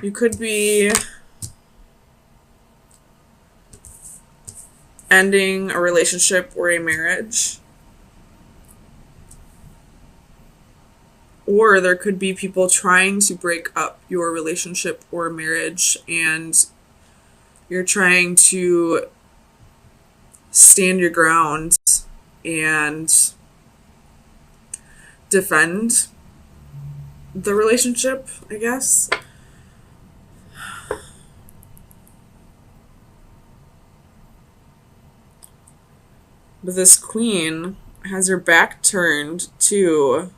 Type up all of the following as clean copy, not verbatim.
You could be ending a relationship or a marriage. Or there could be people trying to break up your relationship or marriage, and you're trying to stand your ground and defend the relationship, I guess. But this queen has her back turned to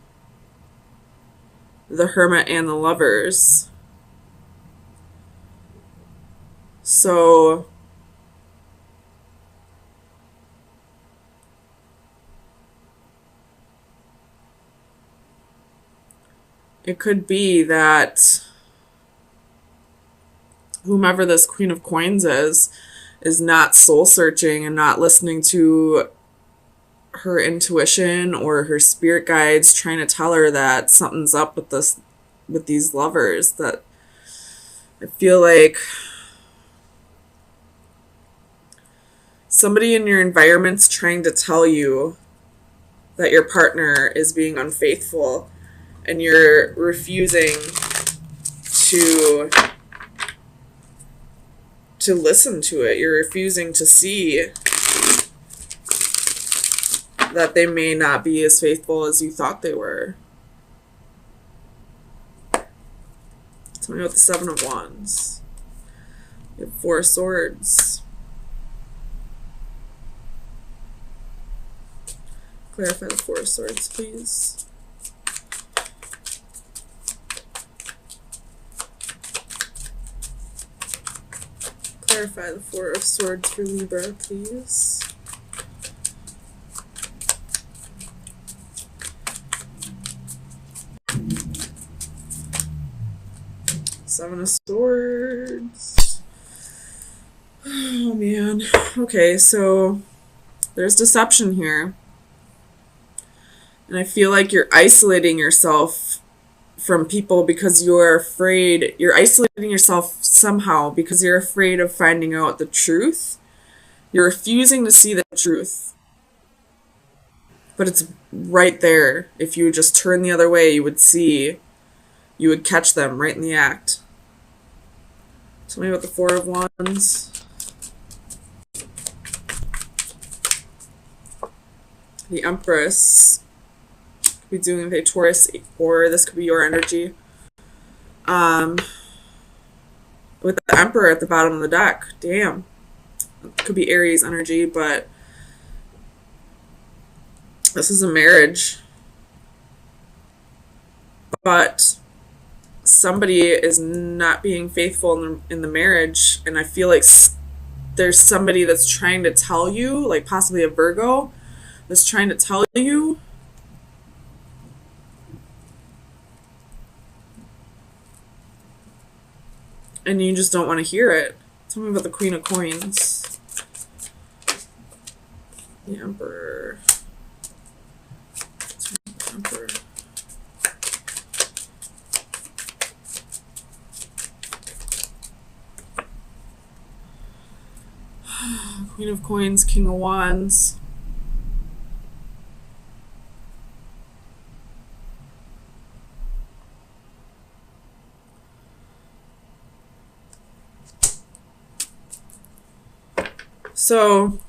the Hermit and the Lovers. So it could be that whomever this Queen of Coins is not soul searching and not listening to her intuition or her spirit guides trying to tell her that something's up with these lovers. That I feel like somebody in your environment's trying to tell you that your partner is being unfaithful, and you're refusing to listen to it. You're refusing to see that they may not be as faithful as you thought they were. Tell me about the Seven of Wands. You have Four of Swords. Clarify the Four of Swords, please. Clarify the Four of Swords for Libra, please. Seven of Swords. Oh, man. Okay, so there's deception here. And I feel like you're isolating yourself from people because you're afraid. You're isolating yourself somehow because you're afraid of finding out the truth. You're refusing to see the truth. But it's right there. If you would just turn the other way, you would see, you would catch them right in the act. Tell me about the Four of Wands. The Empress. Could be dealing with a Taurus, or this could be your energy. With the Emperor at the bottom of the deck. Damn. It could be Aries energy, but this is a marriage. But somebody is not being faithful in the marriage, and I feel like there's somebody that's trying to tell you, like possibly a Virgo, that's trying to tell you and you just don't want to hear it. Tell me about the Queen of Coins. The Emperor. Emperor. Queen of Coins, King of Wands. So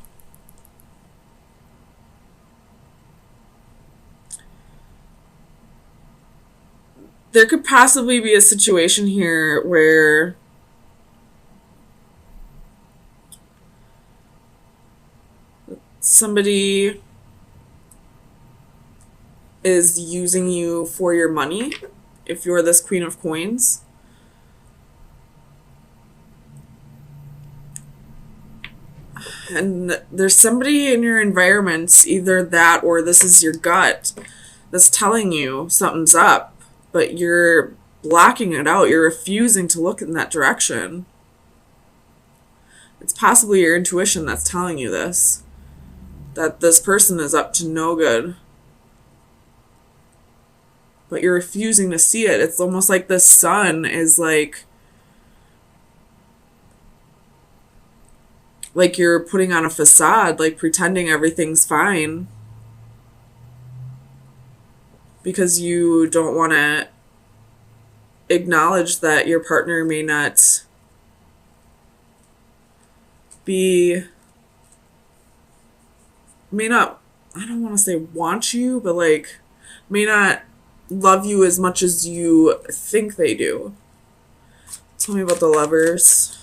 there could possibly be a situation here where somebody is using you for your money if you're this Queen of Coins. And there's somebody in your environment, either that or this is your gut, that's telling you something's up, but you're blocking it out. You're refusing to look in that direction. It's possibly your intuition that's telling you this, that this person is up to no good. But you're refusing to see it. It's almost like the sun is like like you're putting on a facade, like pretending everything's fine because you don't want to acknowledge that your partner may not be, may not, I don't want to say want you, but like may not love you as much as you think they do. Tell me about the Lovers.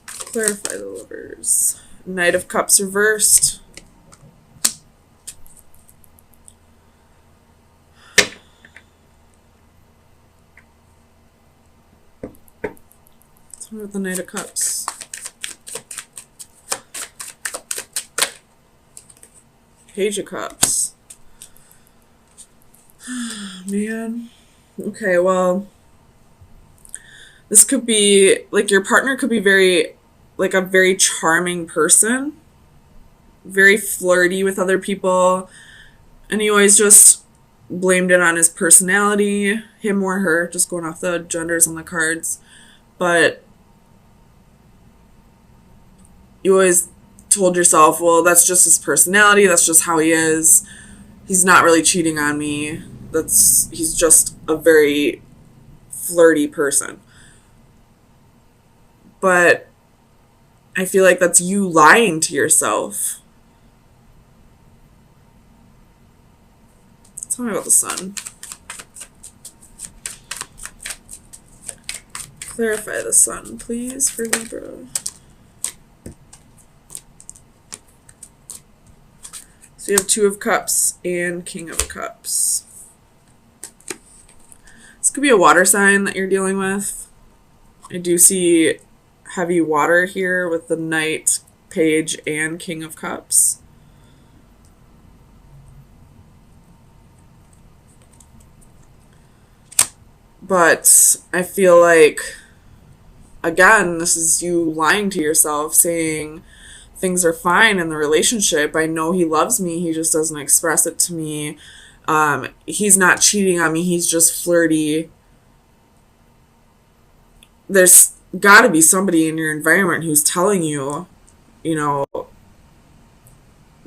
Clarify the Lovers. Knight of Cups reversed. Tell me about the Knight of Cups. Page of Cups. Man. Okay, well, this could be, like, your partner could be very, like, a very charming person, very flirty with other people, and he always just blamed it on his personality, him or her, just going off the genders on the cards. But you always told yourself, well, that's just his personality, that's just how he is. He's not really cheating on me. He's just a very flirty person. But I feel like that's you lying to yourself. Tell me about the Sun. Clarify the Sun, please, for Libra. So you have Two of Cups and King of Cups. This could be a water sign that you're dealing with. I do see heavy water here with the Knight, Page, and King of Cups. But I feel like, again, this is you lying to yourself, saying things are fine in the relationship. I know he loves me. He just doesn't express it to me. He's not cheating on me. He's just flirty. There's got to be somebody in your environment who's telling you, you know,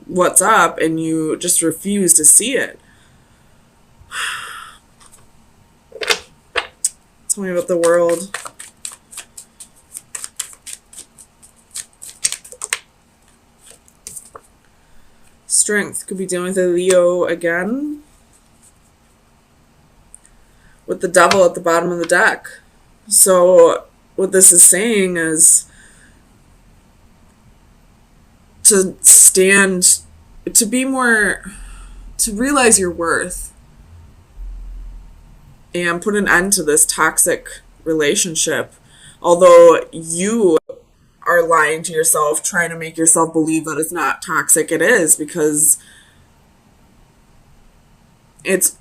what's up, and you just refuse to see it. Tell me about the World. Strength. Could be dealing with a Leo again. With the Devil at the bottom of the deck. So what this is saying is to stand, to be more, to realize your worth and put an end to this toxic relationship. Although you are lying to yourself, trying to make yourself believe that it's not toxic, it is, because it's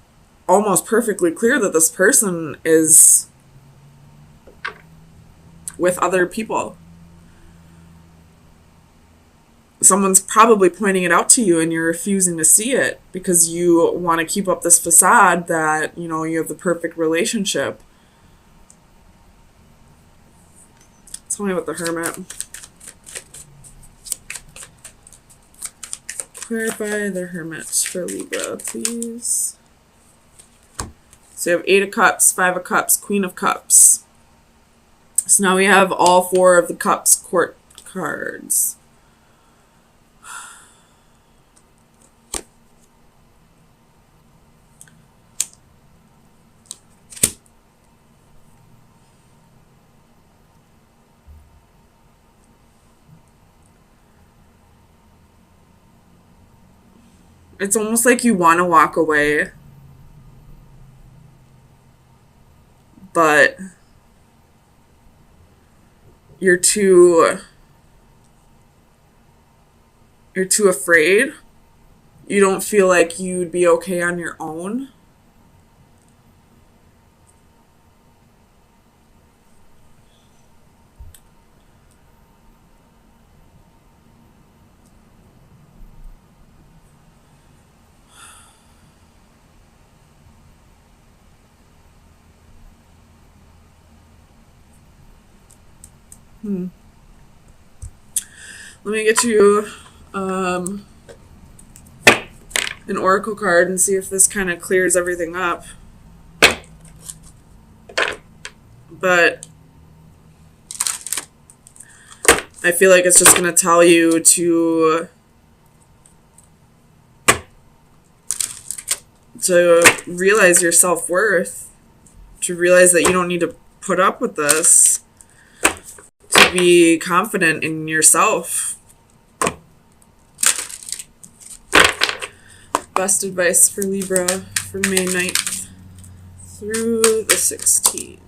almost perfectly clear that this person is with other people. Someone's probably pointing it out to you and you're refusing to see it because you want to keep up this facade that, you know, you have the perfect relationship. Tell me about the Hermit. Clarify the Hermit for Libra, please. So you have Eight of Cups, Five of Cups, Queen of Cups. So now we have all four of the Cups court cards. It's almost like you want to walk away, but you're too afraid. You don't feel like you'd be okay on your own. Let me get you an oracle card and see if this kind of clears everything up. But I feel like it's just going to tell you to realize your self-worth, to realize that you don't need to put up with this, to be confident in yourself. Best advice for Libra for May 9th through the 16th.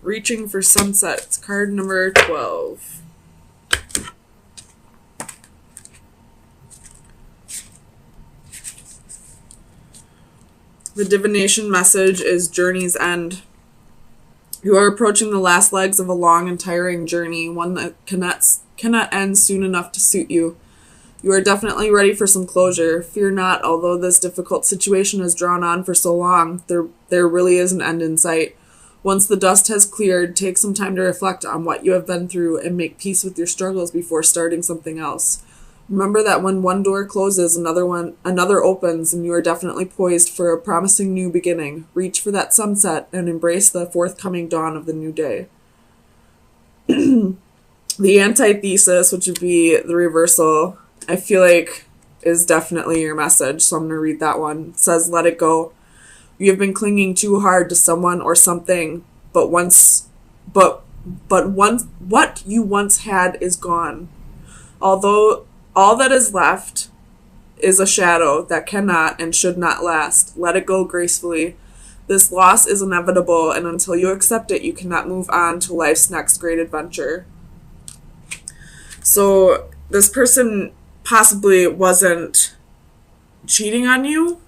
Reaching for Sunsets, card number 12. The divination message is journey's end. You are approaching the last legs of a long and tiring journey, one that cannot end soon enough to suit you. You are definitely ready for some closure. Fear not, although this difficult situation has drawn on for so long, there really is an end in sight. Once the dust has cleared, take some time to reflect on what you have been through and make peace with your struggles before starting something else. Remember that when one door closes, another opens, and you are definitely poised for a promising new beginning. Reach for that sunset and embrace the forthcoming dawn of the new day. The antithesis, which would be the reversal, I feel like is definitely your message, so I'm going to read that one. It says, let it go. You have been clinging too hard to someone or something, but what you once had is gone. Although all that is left is a shadow that cannot and should not last. Let it go gracefully. This loss is inevitable, and until you accept it, you cannot move on to life's next great adventure. So this person possibly wasn't cheating on you,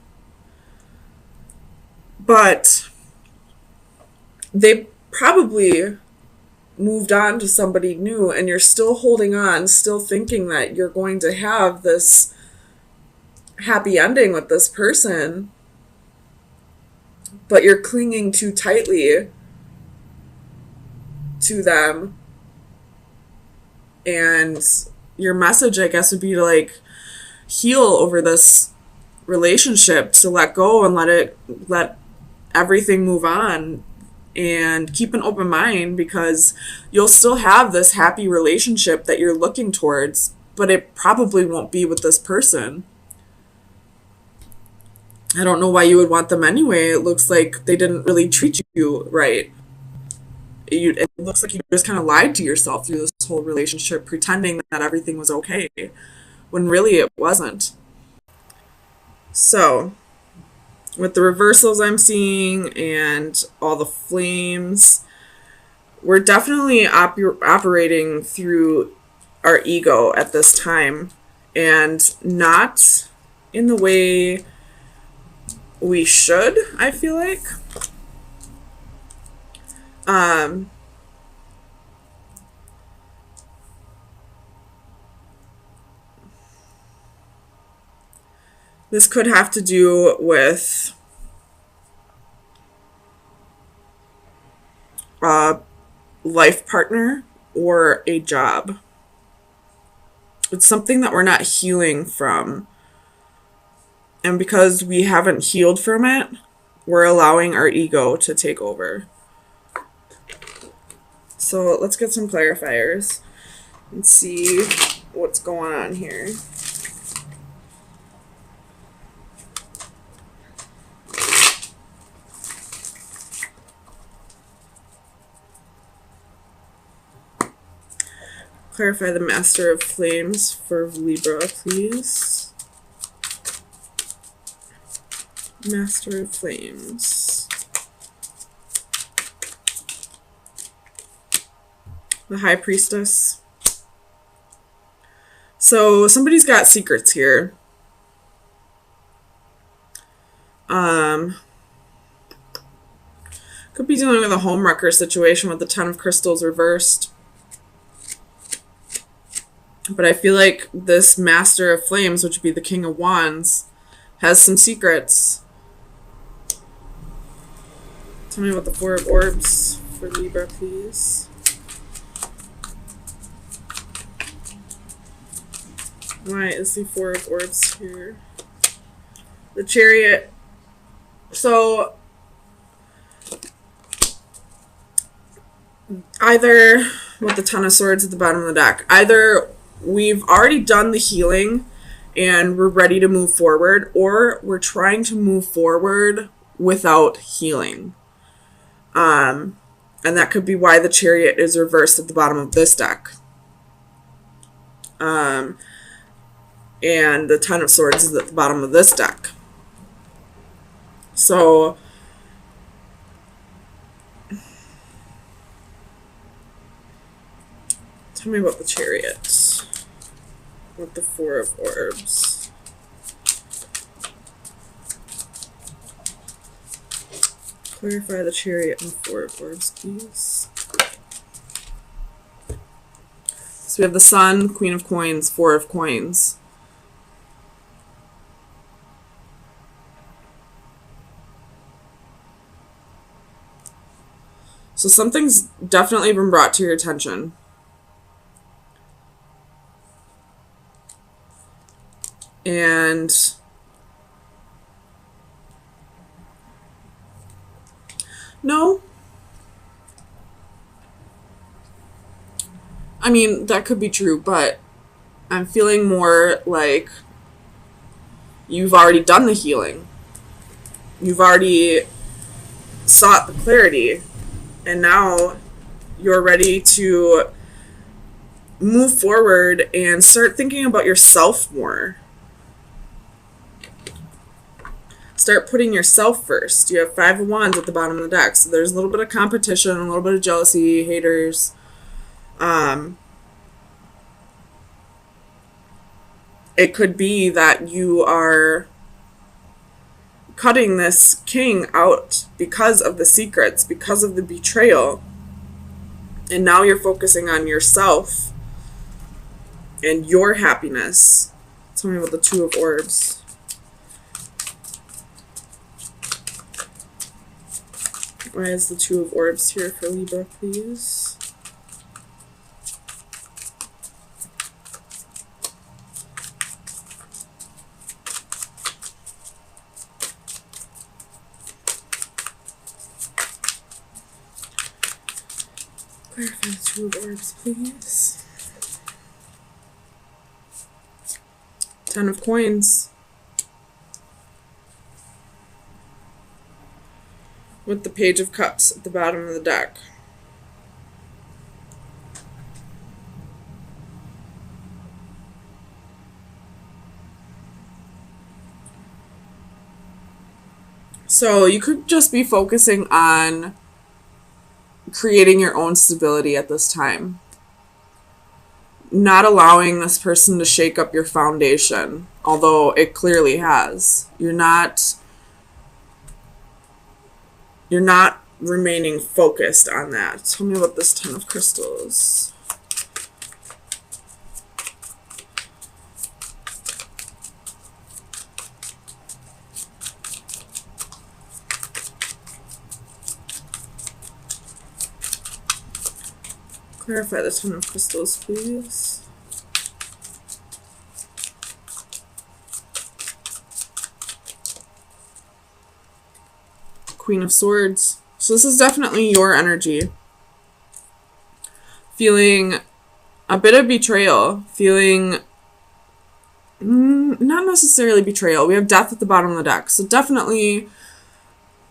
but they probably moved on to somebody new, and you're still holding on, still thinking that you're going to have this happy ending with this person, but you're clinging too tightly to them. And your message, I guess, would be to like heal over this relationship, to let go and let everything move on, and keep an open mind, because you'll still have this happy relationship that you're looking towards, but it probably won't be with this person. I don't know why you would want them anyway. It looks like they didn't really treat you right. It looks like you just kind of lied to yourself through this whole relationship, pretending that everything was okay, when really it wasn't. So, with the reversals I'm seeing and all the flames, we're definitely operating through our ego at this time, and not in the way we should, I feel like. This could have to do with a life partner or a job. It's something that we're not healing from. And because we haven't healed from it, we're allowing our ego to take over. So let's get some clarifiers and see what's going on here. Clarify the Master of Flames for Libra, please. Master of Flames. The High Priestess. So somebody's got secrets here. Could be dealing with a homewrecker situation with the Ten of Crystals reversed. But I feel like this Master of Flames, which would be the King of Wands, has some secrets. Tell me about the Four of Orbs for Libra, please. Why is the Four of Orbs here? The Chariot. So, either, with the Ten of Swords at the bottom of the deck, either we've already done the healing and we're ready to move forward, or we're trying to move forward without healing. And that could be why the Chariot is reversed at the bottom of this deck. And the Ten of Swords is at the bottom of this deck. So, tell me about the Chariot with the Four of Orbs. Clarify the Chariot and Four of Orbs, please. So we have the Sun, Queen of Coins, Four of Coins. So something's definitely been brought to your attention. And no, I mean, that could be true, but I'm feeling more like you've already done the healing. You've already sought the clarity, and now you're ready to move forward and start thinking about yourself more. Start putting yourself first. You have Five of Wands at the bottom of the deck, so there's a little bit of competition, a little bit of jealousy, haters. It could be that you are cutting this king out because of the secrets, because of the betrayal, and now you're focusing on yourself and your happiness. Tell me about the Two of Orbs. Why is the Two of Orbs here for Libra, please? Clarify the Two of Orbs, please. Ten of Coins. With the Page of Cups at the bottom of the deck. So you could just be focusing on creating your own stability at this time. Not allowing this person to shake up your foundation, although it clearly has. You're not remaining focused on that. Tell me about this Ten of Crystals. Clarify the Ten of Crystals, please. Queen of Swords. So this is definitely your energy. Feeling a bit of betrayal. Feeling not necessarily betrayal. We have Death at the bottom of the deck. So definitely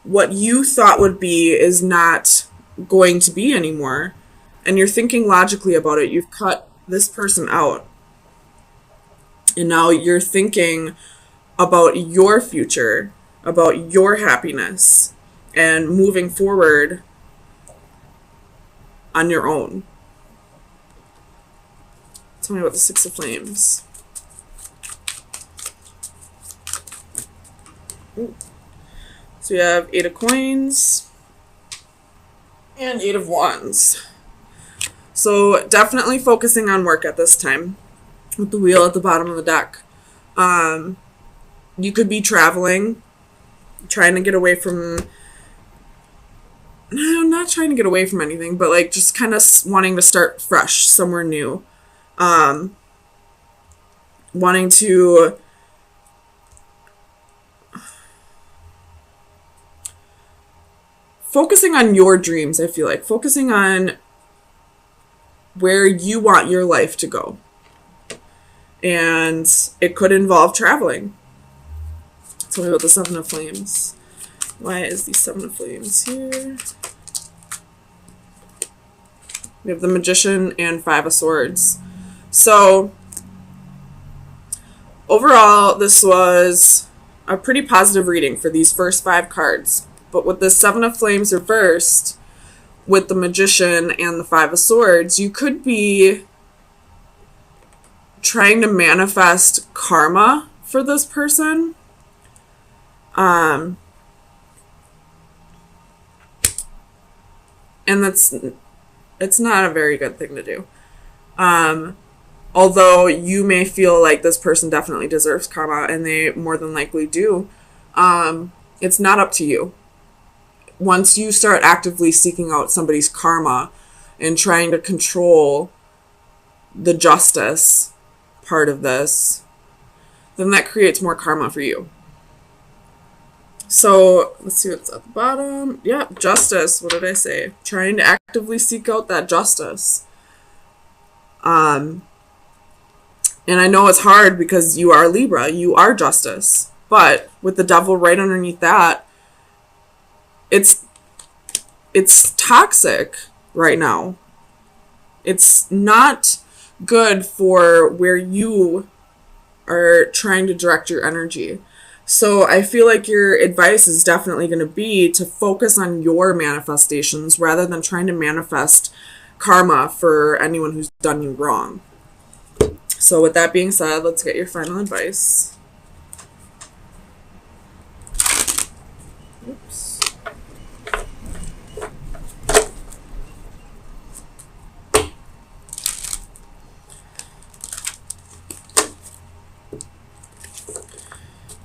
what you thought would be is not going to be anymore. And you're thinking logically about it. You've cut this person out. And now you're thinking about your future, about your happiness, and moving forward on your own. Tell me about the Six of Flames. Ooh. So we have Eight of Coins and Eight of Wands. So definitely focusing on work at this time with the Wheel at the bottom of the deck. You could be traveling, trying to get away from I'm not trying to get away from anything, but like just kind of wanting to start fresh somewhere new. Wanting to focusing on your dreams, I feel like focusing on where you want your life to go. And it could involve traveling. Tell me about the Seven of Flames. Why is the Seven of Flames here? We have the Magician and Five of Swords. So, overall, this was a pretty positive reading for these first 5 cards. But with the Seven of Flames reversed, with the Magician and the Five of Swords, you could be trying to manifest karma for this person. And it's not a very good thing to do. Although you may feel like this person definitely deserves karma, and they more than likely do, it's not up to you. Once you start actively seeking out somebody's karma and trying to control the justice part of this, then that creates more karma for you. So let's see what's at the bottom. Yeah, justice. What did I say? Trying to actively seek out that justice. And I know it's hard because you are Libra. You are justice. But with the devil right underneath that, it's toxic right now. It's not good for where you are trying to direct your energy. So I feel like your advice is definitely going to be to focus on your manifestations rather than trying to manifest karma for anyone who's done you wrong. So with that being said, let's get your final advice. Oops.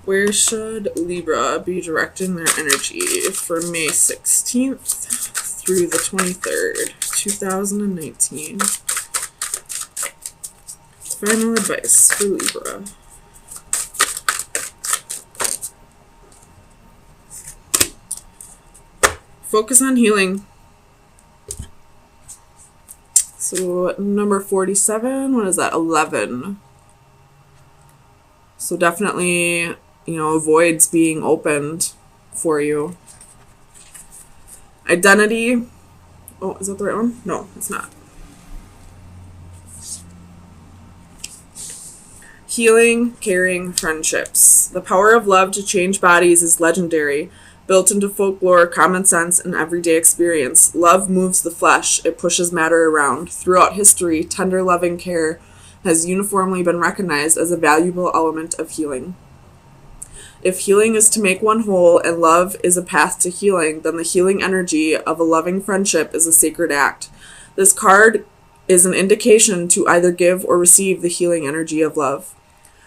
Where should Libra be directing their energy for May 16th through the 23rd, 2019? Final advice for Libra. Focus on healing. So number 47, what is that? 11. So definitely, voids being opened for you. Identity. Oh, is that the right one? No, it's not. Healing, caring, friendships. The power of love to change bodies is legendary. Built into folklore, common sense, and everyday experience, love moves the flesh. It pushes matter around. Throughout history, tender, loving care has uniformly been recognized as a valuable element of healing. If healing is to make one whole and love is a path to healing, then the healing energy of a loving friendship is a sacred act. This card is an indication to either give or receive the healing energy of love.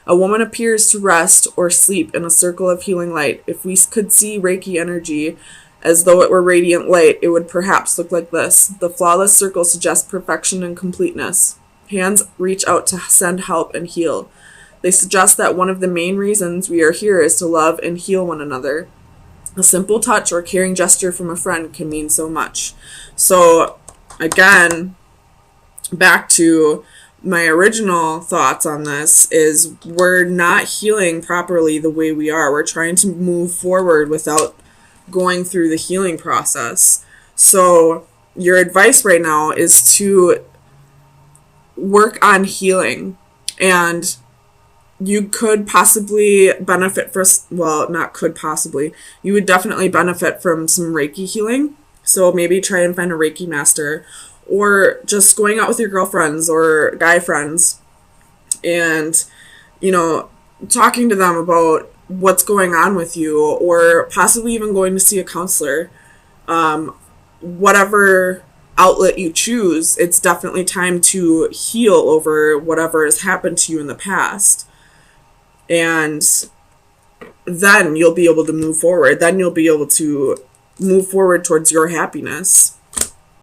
A woman appears to rest or sleep in a circle of healing light. If we could see Reiki energy as though it were radiant light, it would perhaps look like this. The flawless circle suggests perfection and completeness. Hands reach out to send help and heal. They suggest that one of the main reasons we are here is to love and heal one another. A simple touch or caring gesture from a friend can mean so much. So, again, back to my original thoughts on this is we're not healing properly the way we are. We're trying to move forward without going through the healing process. So your advice right now is to work on healing, and you could possibly benefit you would definitely benefit from some Reiki healing. So maybe try and find a Reiki master, or just going out with your girlfriends or guy friends and, talking to them about what's going on with you, or possibly even going to see a counselor. Whatever outlet you choose, it's definitely time to heal over whatever has happened to you in the past. And then you'll be able to move forward. Then you'll be able to move forward towards your happiness.